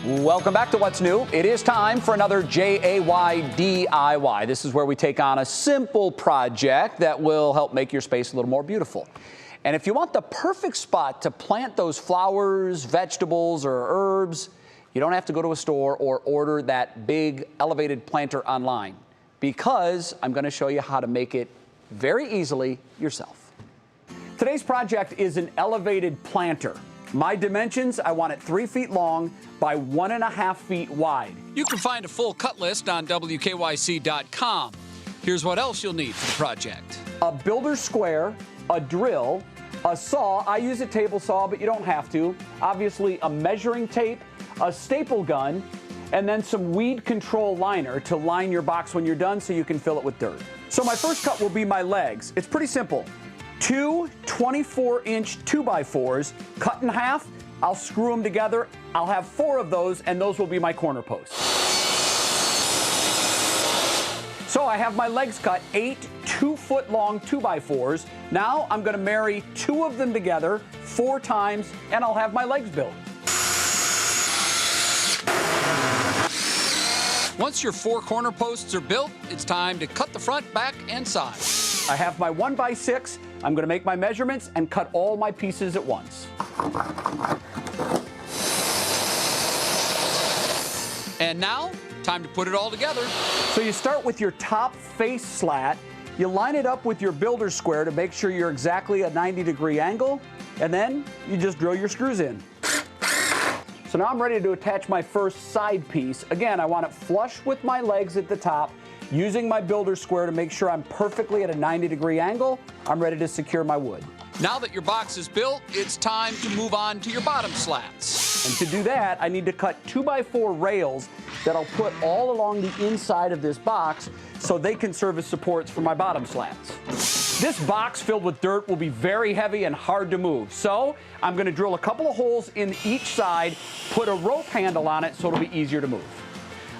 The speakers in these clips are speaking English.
Welcome back to What's New. It is time for another JAY DIY. This is where we take on a simple project that will help make your space a little more beautiful. And if you want the perfect spot to plant those flowers, vegetables, or herbs, you don't have to go to a store or order that big elevated planter online, because I'm going to show you how to make it very easily yourself. Today's project is an elevated planter. My dimensions, I want it 3 feet long by 1.5 feet wide. You can find a full cut list on WKYC.com. Here's what else you'll need for the project. A builder's square, a drill, a saw. I use a table saw, but you don't have to. Obviously, a measuring tape, a staple gun, and then some weed control liner to line your box when you're done so you can fill it with dirt. So my first cut will be my legs. It's pretty simple. 2 24-inch 2x4s cut in half. I'll screw them together. I'll have 4 of those, and those will be my corner posts. So I have my legs cut, 8 2-foot-long 2x4s. Now I'm going to marry 2 of them together 4 times, and I'll have my legs built. Once your 4 corner posts are built, it's time to cut the front, back, and sides. I have my 1x6. I'm going to make my measurements and cut all my pieces at once. And now, time to put it all together. So you start with your top face slat. You line it up with your builder's square to make sure you're exactly a 90-degree angle, and then you just drill your screws in. So now I'm ready to attach my first side piece. Again, I want it flush with my legs at the top, using my builder's square to make sure I'm perfectly at a 90-degree angle. I'm ready to secure my wood. Now that your box is built, it's time to move on to your bottom slats. And to do that, I need to cut 2x4 rails that I'll put all along the inside of this box so they can serve as supports for my bottom slats. This box filled with dirt will be very heavy and hard to move. So I'm going to drill a couple of holes in each side, put a rope handle on it so it'll be easier to move.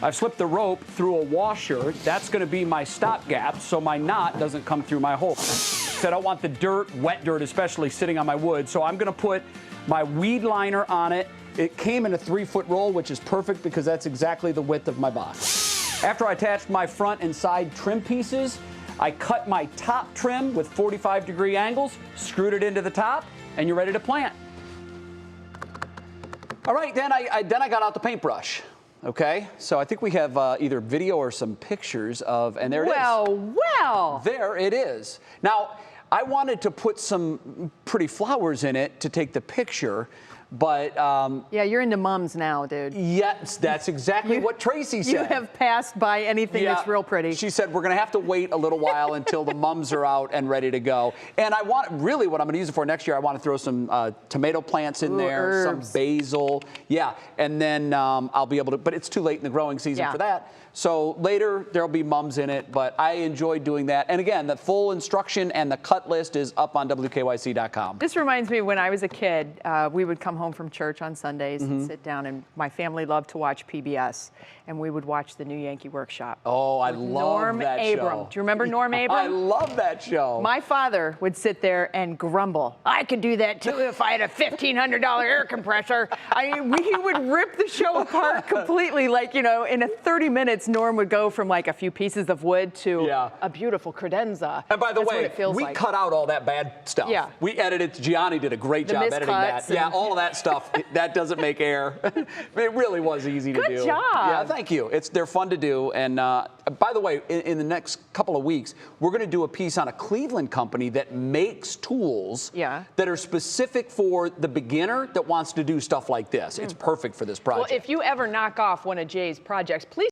I've slipped the rope through a washer. That's going to be my stopgap so my knot doesn't come through my hole. So I don't want the dirt, wet dirt especially, sitting on my wood. So I'm going to put my weed liner on it. It came in a 3-foot roll, which is perfect because that's exactly the width of my box. After I attached my front and side trim pieces, I cut my top trim with 45-degree angles, screwed it into the top, and you're ready to plant. All right, then I got out the paintbrush. Okay, so I think we have either video or some pictures of, and there it is. Well. There it is. Now, I wanted to put some pretty flowers in it to take the picture, but... yeah, you're into mums now, dude. Yes, that's exactly what Tracy said. You have passed by anything that's real pretty. She said, we're going to have to wait a little while until the mums are out and ready to go. And I want, really what I'm going to use it for next year, I want to throw some tomato plants in there, herbs. some basil. Yeah, and then I'll be able to, but it's too late in the growing season for that. So later, there'll be mums in it, but I enjoyed doing that. And again, the full instruction and the cut list is up on WKYC.com. This reminds me, when I was a kid, we would come home from church on Sundays and sit down, and my family loved to watch PBS, and we would watch the New Yankee Workshop. Oh, I love that show. Norm Abram. Do you remember Norm Abram? I love that show. My father would sit there and grumble. I could do that too if I had a $1,500 air compressor. He would rip the show apart completely. Like, you know, in 30 minutes, Norm would go from like a few pieces of wood to a beautiful credenza. And by the way, we like. cut out all that bad stuff. Yeah. We edited. Gianni did a great job editing that. Yeah, all of that stuff. That doesn't make air. It really was easy to do. Good job. Yeah, thank you. They're fun to do. And by the way, in the next couple of weeks, we're going to do a piece on a Cleveland company that makes tools that are specific for the beginner that wants to do stuff like this. It's perfect for this project. Well, if you ever knock off one of Jay's projects, please